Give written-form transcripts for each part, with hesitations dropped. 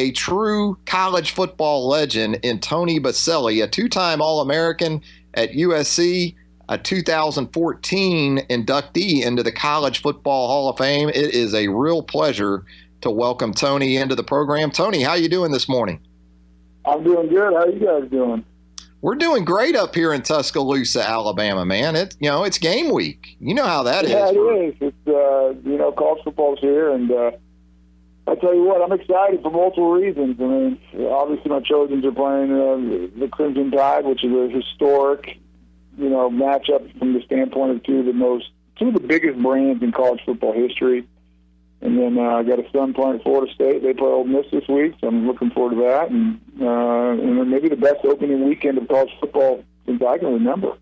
a true college football legend in Tony Boselli, a two-time All-American at USC, a 2014 inductee into the College Football Hall of Fame. It is a real pleasure to welcome Tony into the program. Tony, how you doing this morning? I'm doing good. How you guys doing? We're doing great up here in Tuscaloosa, Alabama, man. It's game week. You know how that is. Yeah, it is. It's, college football's here, and I tell you what, I'm excited for multiple reasons. I mean, obviously my Trojans are playing the Crimson Tide, which is a historic, matchup from the standpoint of two of the biggest brands in college football history. And then I got a son playing at Florida State. They play Ole Miss this week, so I'm looking forward to that. And then maybe the best opening weekend of college football since I can remember.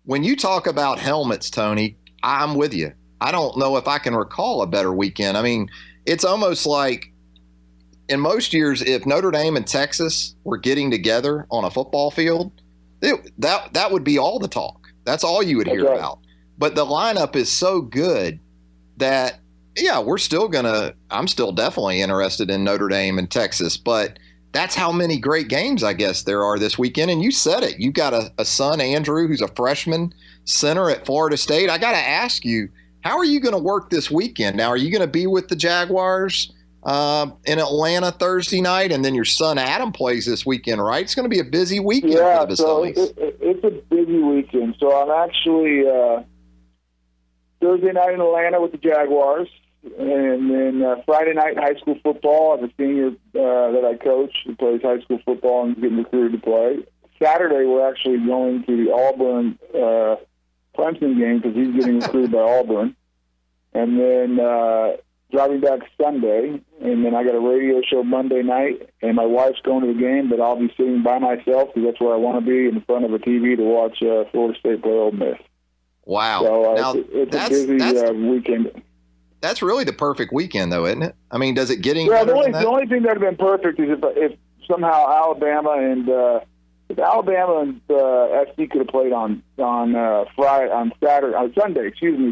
When you talk about helmets, Tony, I'm with you. I don't know if I can recall a better weekend. I mean, it's almost like in most years, if Notre Dame and Texas were getting together on a football field, that would be all the talk. That's all you would hear about. But the lineup is so good that, yeah, I'm still definitely interested in Notre Dame and Texas, but that's how many great games I guess there are this weekend. And you said it. You got a son, Andrew, who's a freshman center at Florida State. I got to ask you, how are you going to work this weekend? Now, are you going to be with the Jaguars in Atlanta Thursday night, and then your son Adam plays this weekend, right? It's going to be a busy weekend for the Bosellis. So it's a busy weekend. So I'm actually Thursday night in Atlanta with the Jaguars. And then Friday night high school football. I have a senior that I coach who plays high school football and is getting recruited to play. Saturday, we're actually going to the Auburn Clemson game because he's getting recruited by Auburn. And then driving back Sunday. And then I got a radio show Monday night. And my wife's going to the game, but I'll be sitting by myself because that's where I want to be, in front of a TV to watch Florida State play Ole Miss. Wow. So it's a busy weekend. That's really the perfect weekend, though, isn't it? I mean, does it get any better than that? The only thing that would have been perfect is if somehow Alabama and FC could have played on Sunday,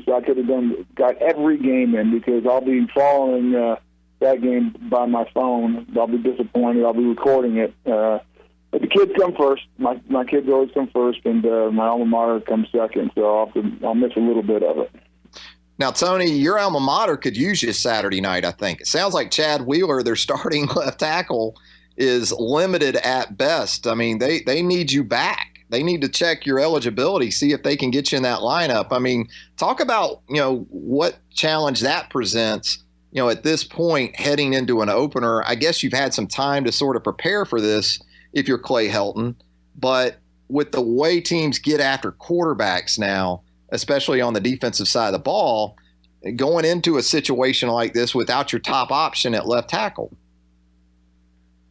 so I could have got every game in, because I'll be following that game by my phone. I'll be disappointed. I'll be recording it. But the kids come first. My kids always come first, and my alma mater comes second. So I'll miss a little bit of it. Now, Tony, your alma mater could use you Saturday night, I think. It sounds like Chad Wheeler, their starting left tackle, is limited at best. I mean, they need you back. They need to check your eligibility, see if they can get you in that lineup. I mean, talk about, what challenge that presents, at this point heading into an opener. I guess you've had some time to sort of prepare for this if you're Clay Helton. But with the way teams get after quarterbacks now, especially on the defensive side of the ball, going into a situation like this without your top option at left tackle?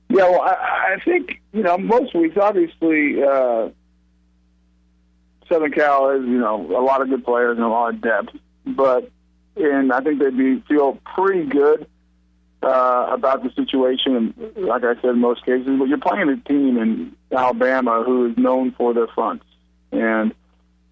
Yeah, well, I think, most weeks, obviously, Southern Cal is, a lot of good players and a lot of depth. And I think they'd feel pretty good about the situation, like I said, in most cases. But you're playing a team in Alabama who is known for their fronts. And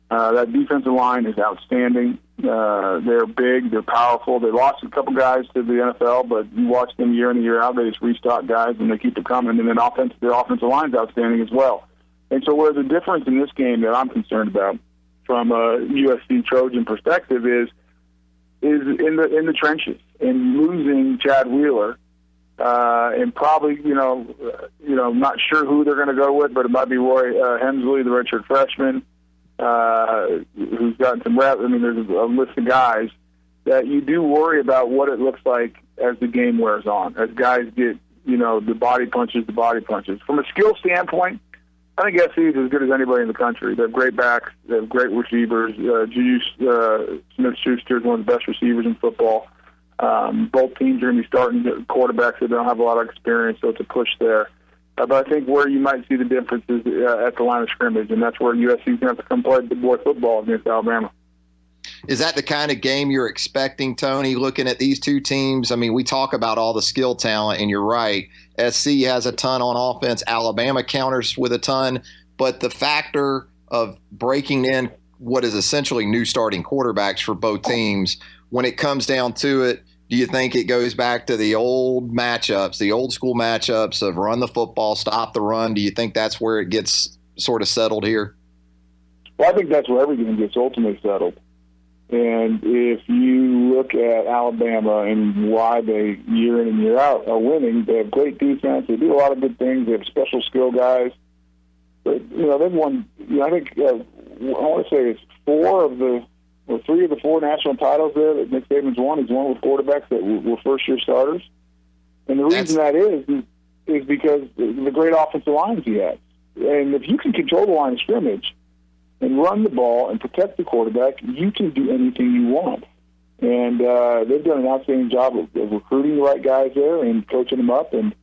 that defensive line is outstanding. They're big. They're powerful. They lost a couple guys to the NFL, but you watch them year in and year out. They just restock guys, and they keep it coming. And then their offensive line is outstanding as well. And so where the difference in this game that I'm concerned about from a USC Trojan perspective is in the trenches, and losing Chad Wheeler, and probably, not sure who they're going to go with, but it might be Roy Hemsley, the redshirt freshman, who's gotten some reps. I mean, there's a list of guys that you do worry about what it looks like as the game wears on, as guys get, the body punches. From a skill standpoint, I think SC is as good as anybody in the country. They have great backs. They have great receivers. Julius Smith-Schuster is one of the best receivers in football. Both teams are going to be starting quarterbacks that don't have a lot of experience, so it's a push there. But I think where you might see the difference is at the line of scrimmage, and that's where USC is going to have to come play the boy football against Alabama. Is that the kind of game you're expecting, Tony, looking at these two teams? I mean, we talk about all the skill talent, and you're right. SC has a ton on offense. Alabama counters with a ton. But the factor of breaking in what is essentially new starting quarterbacks for both teams, when it comes down to it, Do you think it goes back to the old matchups, the old school matchups of run the football, stop the run? Do you think that's where it gets sort of settled here? Well, I think that's where everything gets ultimately settled. And if you look at Alabama and why they, year in and year out, are winning, they have great defense. They do a lot of good things. They have special skill guys. But, they've won, I think, I want to say it's three of the four national titles there that Nick Saban's won. He's won with quarterbacks that were first-year starters. And the reason that is because the great offensive lines he has. And if you can control the line of scrimmage and run the ball and protect the quarterback, you can do anything you want. And they've done an outstanding job of recruiting the right guys there and coaching them up. And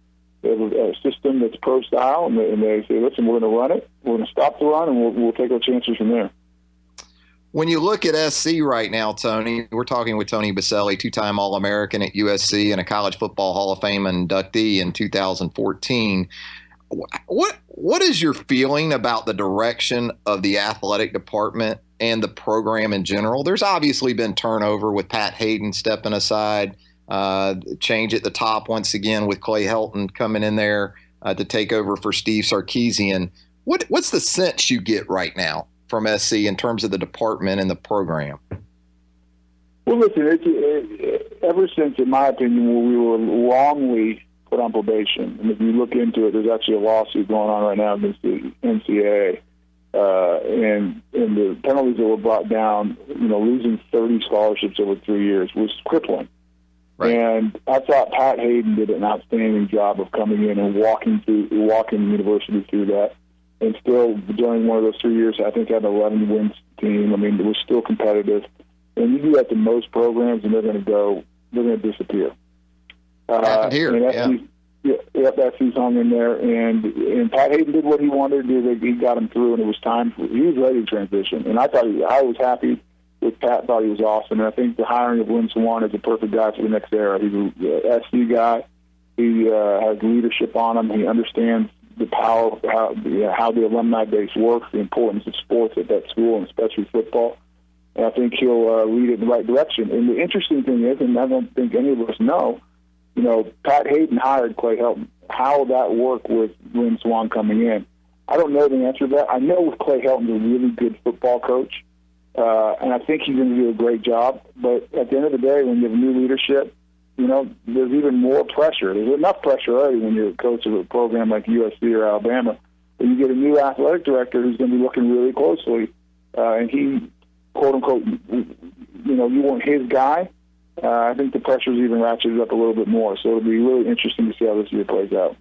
they have a system that's pro-style, and they say, listen, we're going to run it, we're going to stop the run, and we'll take our chances from there. When you look at SC right now, Tony, we're talking with Tony Boselli, two-time All-American at USC and a College Football Hall of Fame inductee in 2014. What is your feeling about the direction of the athletic department and the program in general? There's obviously been turnover with Pat Hayden stepping aside, change at the top once again with Clay Helton coming in there to take over for Steve Sarkisian. What's the sense you get right now from SC in terms of the department and the program? Well, listen, ever since, in my opinion, we were wrongly put on probation, and if you look into it, there's actually a lawsuit going on right now against the NCAA, and the penalties that were brought down, losing 30 scholarships over 3 years was crippling. Right. And I thought Pat Hayden did an outstanding job of coming in and walking the university through that. And still, during one of those 3 years, I think had an 11 wins team. I mean, it was still competitive. And you do that to most programs, and they're going to disappear. Happened here, FC's hung in there, and Pat Hayden did what he wanted to do. He got him through, and it was time. He was ready to transition. And I was happy with Pat. Thought he was awesome. And I think the hiring of Lynn Swann is a perfect guy for the next era. He's an SC guy. He has leadership on him. He understands the power of how the alumni base works, the importance of sports at that school, and especially football. And I think he'll lead it in the right direction. And the interesting thing is, and I don't think any of us know, Pat Hayden hired Clay Helton. How will that work with Lynn Swann coming in? I don't know the answer to that. I know Clay Helton's a really good football coach, and I think he's going to do a great job. But at the end of the day, when you have new leadership, there's even more pressure. There's enough pressure already when you're a coach of a program like USC or Alabama. But you get a new athletic director who's going to be looking really closely, and he, quote unquote, you want his guy. I think the pressure's even ratcheted up a little bit more. So it'll be really interesting to see how this year plays out.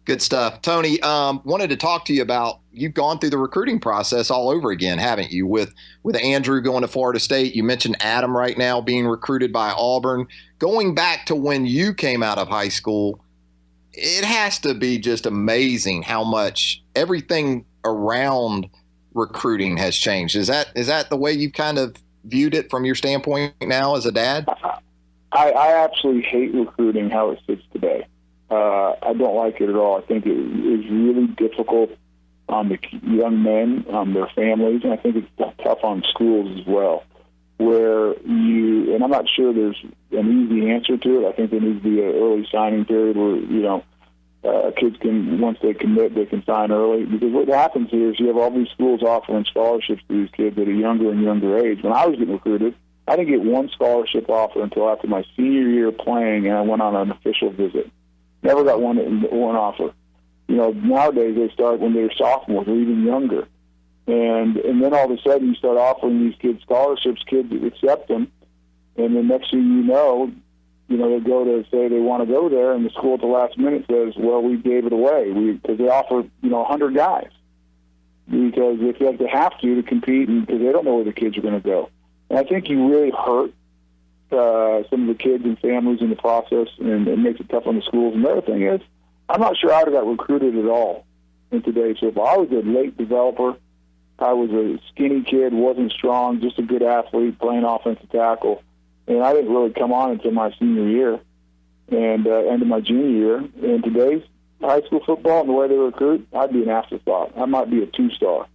Good stuff. Tony, wanted to talk to you about, you've gone through the recruiting process all over again, haven't you? With Andrew going to Florida State, you mentioned Adam right now being recruited by Auburn. Going back to when you came out of high school, it has to be just amazing how much everything around recruiting has changed. Is that the way you've kind of viewed it from your standpoint now as a dad? I absolutely hate recruiting how it sits today. I don't like it at all. I think it is really difficult on the young men, on their families, and I think it's tough on schools as well, where and I'm not sure there's an easy answer to it. I think there needs to be an early signing period where, kids can, once they commit, they can sign early. Because what happens here is you have all these schools offering scholarships to these kids at a younger and younger age. When I was getting recruited, I didn't get one scholarship offer until after my senior year playing, and I went on an official visit. Never got one offer. Nowadays they start when they're sophomores or even younger. And then all of a sudden you start offering these kids scholarships, kids accept them, and the next thing you know, they go to say they want to go there, and the school at the last minute says, well, we gave it away because they offer, 100 guys because they feel like they have to compete, and because they don't know where the kids are going to go. And I think you really hurt some of the kids and families in the process, and it makes it tough on the schools. And the other thing is, I'm not sure I would have got recruited at all in today's football. I was a late developer. I was a skinny kid, wasn't strong, just a good athlete, playing offensive tackle. And I didn't really come on until my senior year and end of my junior year. And today's high school football and the way they recruit, I'd be an afterthought. I might be a two-star.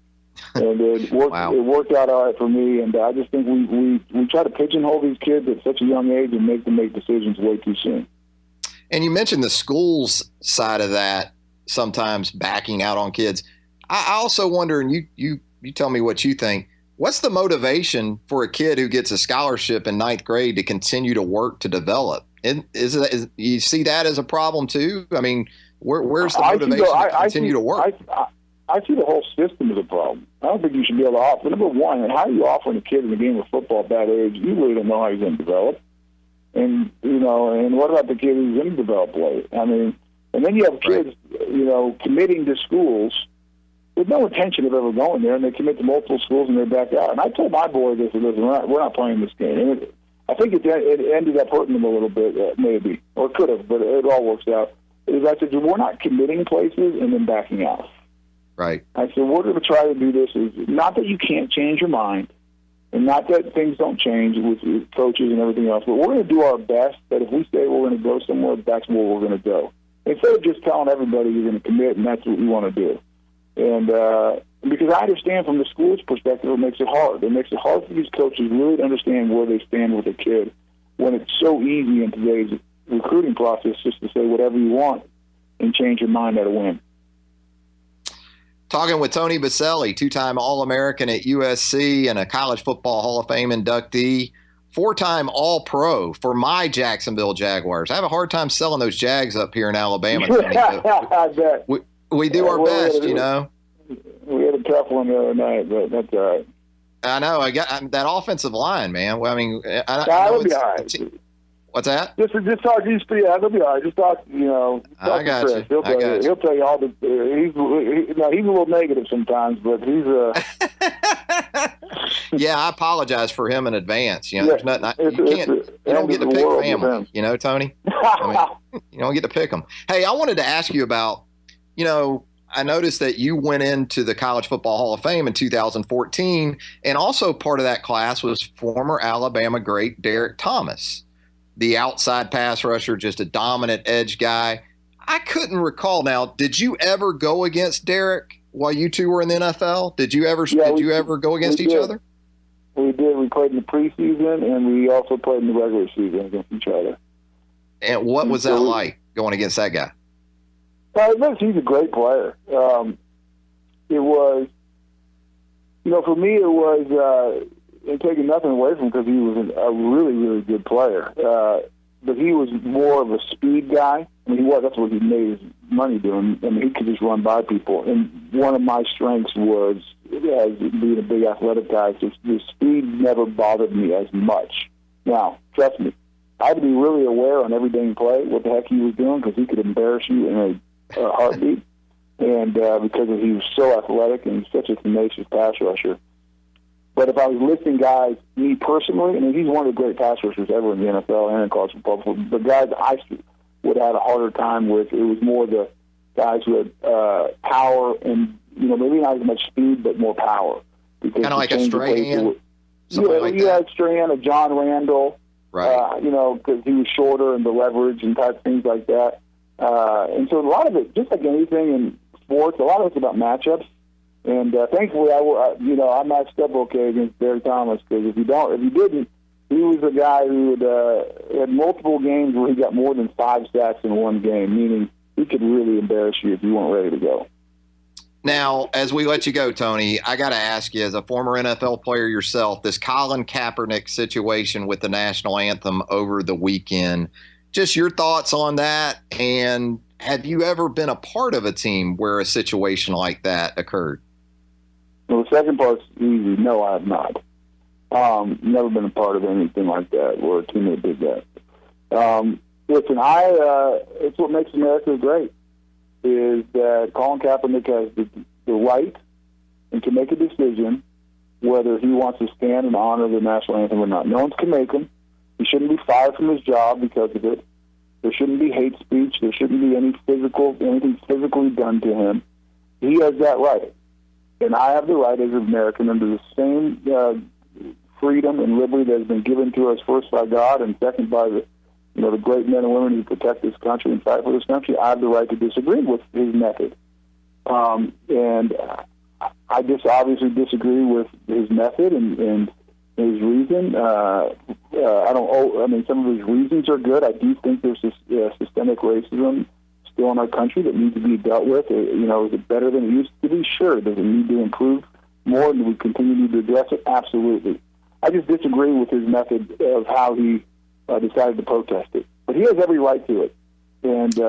And it worked. Wow. It worked out all right for me. And I just think we try to pigeonhole these kids at such a young age and make them make decisions way too soon. And you mentioned the schools side of that, sometimes backing out on kids. I also wonder, and you tell me what you think. What's the motivation for a kid who gets a scholarship in ninth grade to continue to work to develop? You see that as a problem too? I mean, where's the motivation to continue to work? I see the whole system as a problem. I don't think you should be able to offer. Number one, how are you offering a kid in the game of football at that age? You really don't know how he's going to develop. And, and what about the kid who's going to develop late? I mean, and then you have kids, committing to schools with no intention of ever going there, and they commit to multiple schools and they back out. And I told my boy this: listen, we're not playing this game. And I think it ended up hurting them a little bit, maybe, or could have, but it all works out. I said, we're not committing places and then backing out. Right. I said, we're going to try to do this. Is not that you can't change your mind, and not that things don't change with coaches and everything else, but we're going to do our best that if we say we're going to go somewhere, that's where we're going to go. Instead of just telling everybody you're going to commit and that's what you want to do. And because I understand from the school's perspective, it makes it hard. It makes it hard for these coaches really to understand where they stand with a kid when it's so easy in today's recruiting process just to say whatever you want and change your mind at a whim. Talking with Tony Boselli, two-time All-American at USC and a College Football Hall of Fame inductee, four-time All-Pro for my Jacksonville Jaguars. I have a hard time selling those Jags up here in Alabama. I bet. We do our best, We had a tough one the other night, but that's all right. I know. I got that offensive line, man. Well, I mean, that'll be all right. What's that? Just talk to these three. That'll be all right. Just talk. I got you. He'll tell you all the. He's a little negative sometimes, but he's Yeah, I apologize for him in advance. There's nothing. You don't get to pick family. Tony. I mean, you don't get to pick them. Hey, I wanted to ask you about. I noticed that you went into the College Football Hall of Fame in 2014, and also part of that class was former Alabama great Derek Thomas, the outside pass rusher, just a dominant edge guy. I couldn't recall now. Did you ever go against Derek while you two were in the NFL? Did you ever go against each other? We did. We played in the preseason, and we also played in the regular season against each other. And what was that like going against that guy? He's a great player. It was, for me, it was taking nothing away from him because he was a really, really good player. But he was more of a speed guy. I mean, that's what he made his money doing. I mean, he could just run by people. And one of my strengths was, as being a big athletic guy, the speed never bothered me as much. Now, trust me, I had to be really aware on every dang play what the heck he was doing because he could embarrass you in a heartbeat, and because he was so athletic and such a tenacious pass rusher. But if I was listing guys, me personally, he's one of the great pass rushers ever in the NFL and in college football. The guys I would have had a harder time with, it was more the guys who had power and, maybe not as much speed, but more power. Kind of like a Strahan? You had Strahan, a John Randall, right? Because he was shorter and the leverage and type things like that. And so a lot of it, just like anything in sports, a lot of it's about matchups. And thankfully, I matched up okay against Derek Thomas because if you didn't, he was a guy who had multiple games where he got more than 5 sacks in one game, meaning he could really embarrass you if you weren't ready to go. Now, as we let you go, Tony, I got to ask you, as a former NFL player yourself, this Colin Kaepernick situation with the national anthem over the weekend. Just your thoughts on that, and have you ever been a part of a team where a situation like that occurred? Well, the second part's easy. No, I have not. Never been a part of anything like that where a teammate did that. Listen, it's what makes America great, is that Colin Kaepernick has the right and can make a decision whether he wants to stand and honor the national anthem or not. No one can make him. He shouldn't be fired from his job because of it. There shouldn't be hate speech. There shouldn't be anything physically done to him. He has that right. And I have the right as an American under the same freedom and liberty that has been given to us first by God and second by the great men and women who protect this country and fight for this country. I have the right to disagree with his method. And I just obviously disagree with his method and his reason. I mean, some of his reasons are good. I do think there's this systemic racism still in our country that needs to be dealt with. Is it better than it used to be? Sure. Does it need to improve more, and do we continue to address it? Absolutely. I just disagree with his method of how he decided to protest it. But he has every right to it. And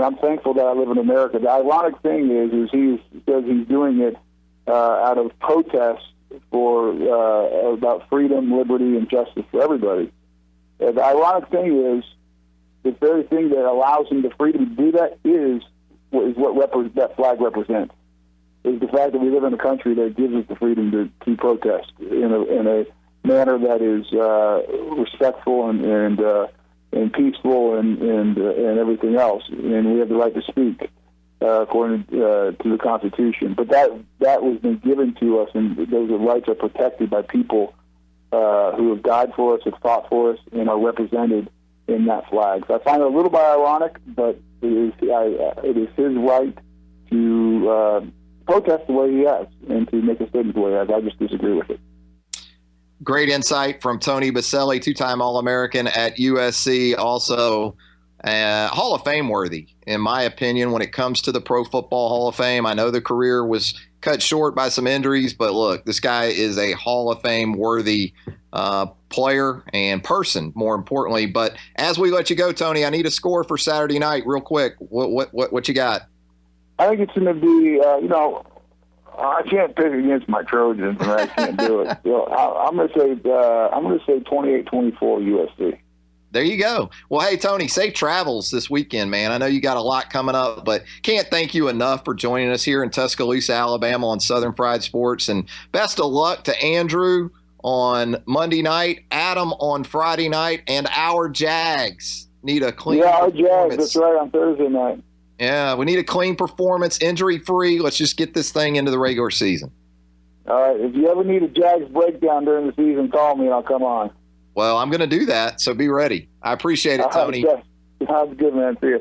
I'm thankful that I live in America. The ironic thing is he says he's doing it out of protest for about freedom, liberty, and justice for everybody. The ironic thing is the very thing that allows him the freedom to do that is what that flag represents. Is the fact that we live in a country that gives us the freedom to protest in a manner that is respectful and peaceful and everything else, and we have the right to speak according to the Constitution. But that was been given to us, and those rights are protected by people who have died for us, have fought for us, and are represented in that flag. So I find it a little bit ironic, but it is his right to protest the way he has and to make a statement the way he has. I just disagree with it. Great insight from Tony Boselli, two-time All-American at USC, also Hall of Fame worthy, in my opinion, when it comes to the Pro Football Hall of Fame. I know the career was cut short by some injuries, but look, this guy is a Hall of Fame worthy player and person, more importantly. But as we let you go, Tony, I need a score for Saturday night real quick. What you got? I think it's going to be, I can't pick against my Trojans, and I can't do it. So I'm going to say 28-24 USC. There you go. Well, hey, Tony, safe travels this weekend, man. I know you got a lot coming up, but can't thank you enough for joining us here in Tuscaloosa, Alabama on Southern Fried Sports. And best of luck to Andrew on Monday night, Adam on Friday night, and our Jags need a clean performance. Yeah, our Jags, that's right, on Thursday night. Yeah, we need a clean performance, injury-free. Let's just get this thing into the regular season. All right. If you ever need a Jags breakdown during the season, call me and I'll come on. Well, I'm going to do that, so be ready. I appreciate it, Tony. Sounds good, man. See you.